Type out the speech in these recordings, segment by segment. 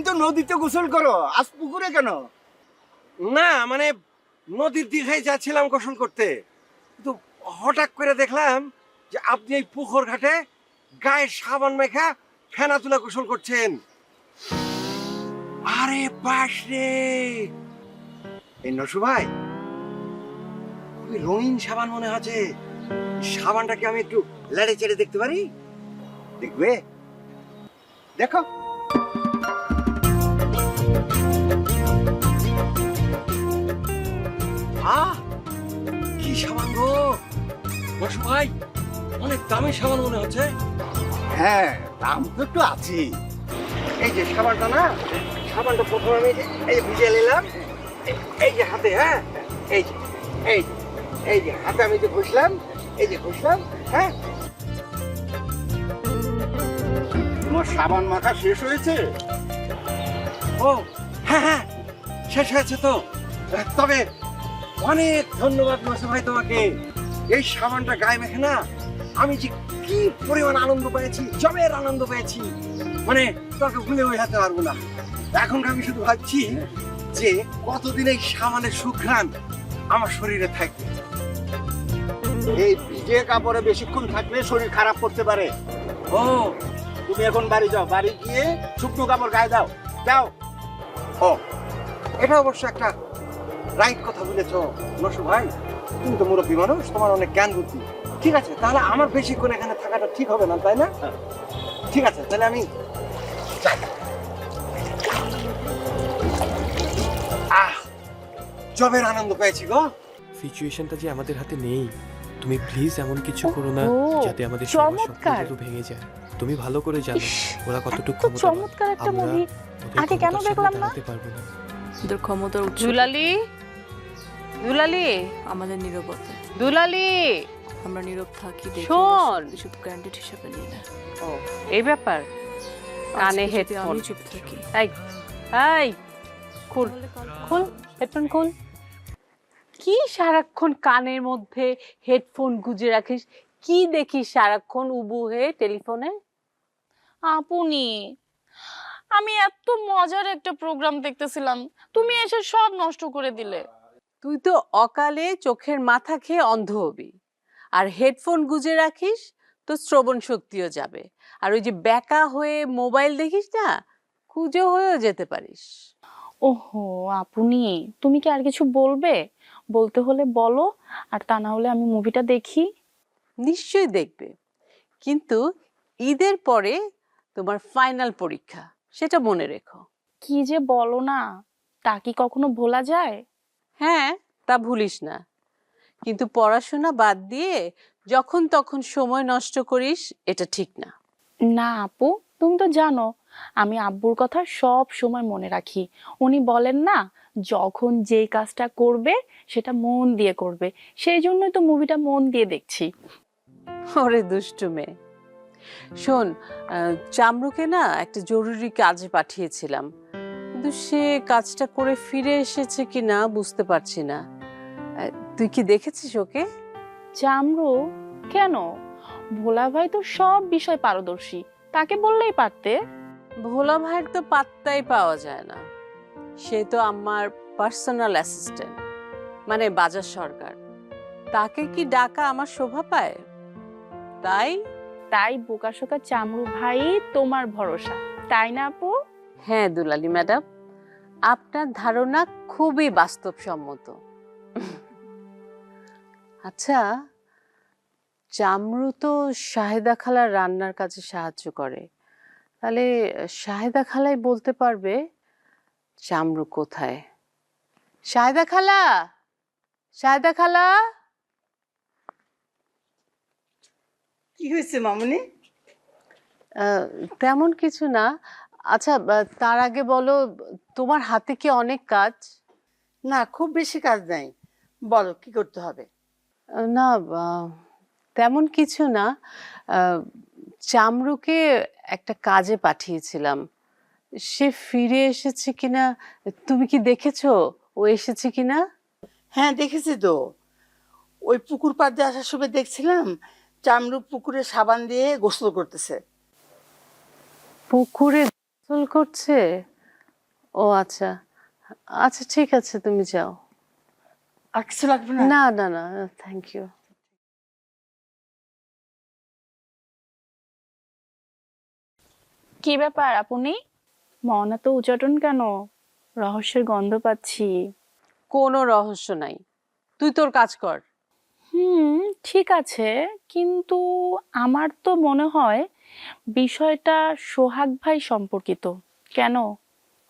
তো নদীতে গোসল করো, আজ পুকুরে কেন? না মানে নদীর দিঘায় যাচ্ছিলাম গোসল করতে, কিন্তু হঠাৎ করে দেখলাম যে আপনি এই পুকুর ঘাটে গায়ে সাবান মেখা ফেনা তুলে গোসল করছেন। আরে বাস রে, এই নসু ভাই খুবই রঙিন সাবান মনে হচ্ছে। সাবানটাকে আমি একটু লেড়ে চেড়ে দেখতে পারি? দেখবে, দেখো। আহ কি সাবান গো নসু ভাই, অনেক দামি সাবান মনে হচ্ছে। হ্যাঁ, দাম তো একটু আছে। এই যে সাবানটা না, সাবানটা প্রথমে আমি এই যে ভিজিয়ে নিলাম, এই যে হাতে, হ্যাঁ এই যে এই যে এই যে হাতে আমি যে ঘষলাম, এই যে ঘষলাম, হ্যাঁ। তোমার সাবান মাখা শেষ হয়েছে? ও হ্যাঁ হ্যাঁ, শেষ হয়েছে তো। তবে অনেক ধন্যবাদ নসু ভাই তোমাকে। এই সাবানটা গায়ে মেখে না আমি যে কি পরিমাণ আনন্দ পেয়েছি, জমের আনন্দ পেয়েছি, মানে তোমাকে ভুলে বোঝাতে পারবো না। এখন আমি শুধু ভাবছি যে কতদিন এই সাবানের সুঘ্রাণ আমার শরীরে থাকবে। এই ভিজে কাপড়ে বেশিক্ষণ থাকলে শরীর খারাপ করতে পারে। ও তুমি এখন বাড়ি যাও, বাড়ি গিয়ে শুকনো কাপড় গায়ে দাও, যাও। ও, এটা অবশ্য একটা রাইট কথা বলেছ নসু ভাই। তুমি তো মুরব্বী মানুষ, তোমার অনেক জ্ঞান বুদ্ধি। ঠিক আছে, তাহলে আমার বেশিক্ষণ এখানে থাকাটা ঠিক হবে না, তাই না? ঠিক আছে, তাহলে আমি যাই। আহ, জবের আনন্দ পেয়েছি গো। সিচুয়েশনটা যে আমাদের হাতে নেই, তুমি প্লিজ এমন কিছু করো না ওহো, যাতে আমাদের সবার চমৎকার। স্বপ্নগুলো ভেঙে যায়। তুমি ভালো করে জানো ইস, ওরা কতটুকু এত ক্ষমতাবান। চমৎকার একটা আমরা মুভি ওদের আগে কেন ক্ষমতার সামনে দেখলাম না? দাঁড়াতে পারবো না। ওদের ক্ষমতার উৎস দুলালি, দুলালি, আমাদের নীরবতা। দুলালি। আমরা নীরব থাকি দেখে শোন। শুধু গ্র্যান্টেড হিসেবে নিই না। ও, এই ব্যাপার। কানে আজকে যদি হেডফোন। আমি চুপ থাকি এই, এই, খুল, খুল, হেডফোন খুল। কি সারাক্ষণ কানের মধ্যে হেডফোন গুজে রাখিস? কি দেখিস সারাক্ষণ উবু হয়ে টেলিফোনে? আপনি, আমি এত মজার একটা প্রোগ্রাম দেখতেছিলাম, তুমি এসে সব নষ্ট করে দিলে। তুই তো অকালে চোখের মাথা খেয়ে অন্ধ হবি, আর হেডফোন গুজে রাখিস তো শ্রবণ শক্তিও যাবে। আর ওই যে ব্যাকা হয়ে মোবাইল দেখিস না, কুজো হয়েও যেতে পারিস। ওহো আপনি, তুমি কি আর কিছু বলবে? বলতে হলে বলো, আর তা না হলে আমি মুভিটা দেখি। নিশ্চয়ই দেখবে, কিন্তু ঈদের পরে তোমার ফাইনাল পরীক্ষা, সেটা মনে রেখো। কি যে বলো না, তা কি কখনো ভোলা যায়? হ্যাঁ, তা ভুলিস না, কিন্তু পড়াশোনা বাদ দিয়ে যখন তখন সময় নষ্ট করিস, এটা ঠিক না। না আপু, তুমি তো জানো আমি আব্বুর কথা সব সময় মনে রাখি। উনি বলেন না, যখন যেই কাজটা করবে সেটা মন দিয়ে করবে, সেই জন্যই তো মুভিটা মন দিয়ে দেখছি। ওরে দুষ্টু মেয়ে। শোন, চামরুকে না একটা জরুরি কাজে পাঠিয়েছিলাম, কিন্তু সে কাজটা করে ফিরে এসেছে কিনা বুঝতে পারছি না। তুই কি দেখেছিস ওকে? চামরু? কেন? ভোলা ভাই তো সব বিষয় পারদর্শী, তাকে বললেই পারতে। ভোলা ভাইয়ের তো পাত্তাই পাওয়া যায় না। সে তো আমার পার্সোনাল অ্যাসিস্ট্যান্ট, মানে বাজার সরকার। তাকে কি ডাকা আমার শোভা পায়? তাই তাই বোকাশোকা চামরু ভাই তোমার ভরসা, তাই না আপু? হ্যাঁ দুলালী ম্যাডাম, আপনার ধারণা খুবই বাস্তবসম্মত। আচ্ছা, চামরু তো শাহেদা খালার রান্নার কাজে সাহায্য করে, তাহলে শাহেদা খালাই বলতে পারবে চামরু কোথায়। শাহেদা খালা, শাহেদা খালা। কি হয়েছে মামুনি? তেমন কিছু না। আচ্ছা, তার আগে বলো, তোমার হাতে কি অনেক কাজ? না, খুব বেশি কাজ নাই, বলো কি করতে হবে? না, তেমন কিছু না। চামরুকে একটা কাজে পাঠিয়েছিলাম, সে ফিরে এসেছে কিনা তুমি কি দেখেছো? ও এসেছে কিনা? হ্যাঁ দেখেছি তো, ওই পুকুর পাড় দিয়ে আসার সময় দেখছিলাম চামড়ু পুকুরে সাবান দিয়ে গোসল করতেছে। পুকুরে গোসল করছে? ও আচ্ছা, আচ্ছা ঠিক আছে, তুমি যাও। আর কিছু লাগবে না? না না না, থ্যাংক ইউ। কি ব্যাপার আপনি, মন এত উচাটন কেন? রহস্যের গন্ধ পাচ্ছি। কোনো রহস্য নাই, তুই তোর কাজ কর। ঠিক আছে, কিন্তু আমার তো মনে হয় বিষয়টা সোহাগ ভাই সম্পর্কিত। কেন,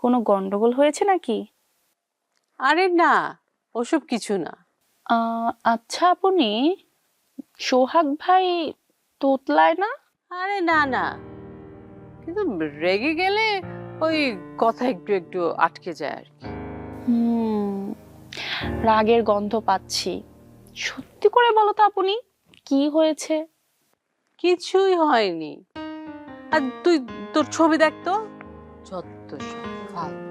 কোনো গন্ডগোল হয়েছে নাকি? আরে না, ওসব কিছু না। আচ্ছা আপনি, সোহাগ ভাই তোতলায় না? আরে না না, কিন্তু রেগে গেলে ওই কথা একটু একটু আটকে যায় আর কি। রাগের গন্ধ পাচ্ছি। সত্যি করে বলো তো আপনি, কি হয়েছে? কিছুই হয়নি। আর তুই তোর ছবি দেখ তো, যত সব ফালতু।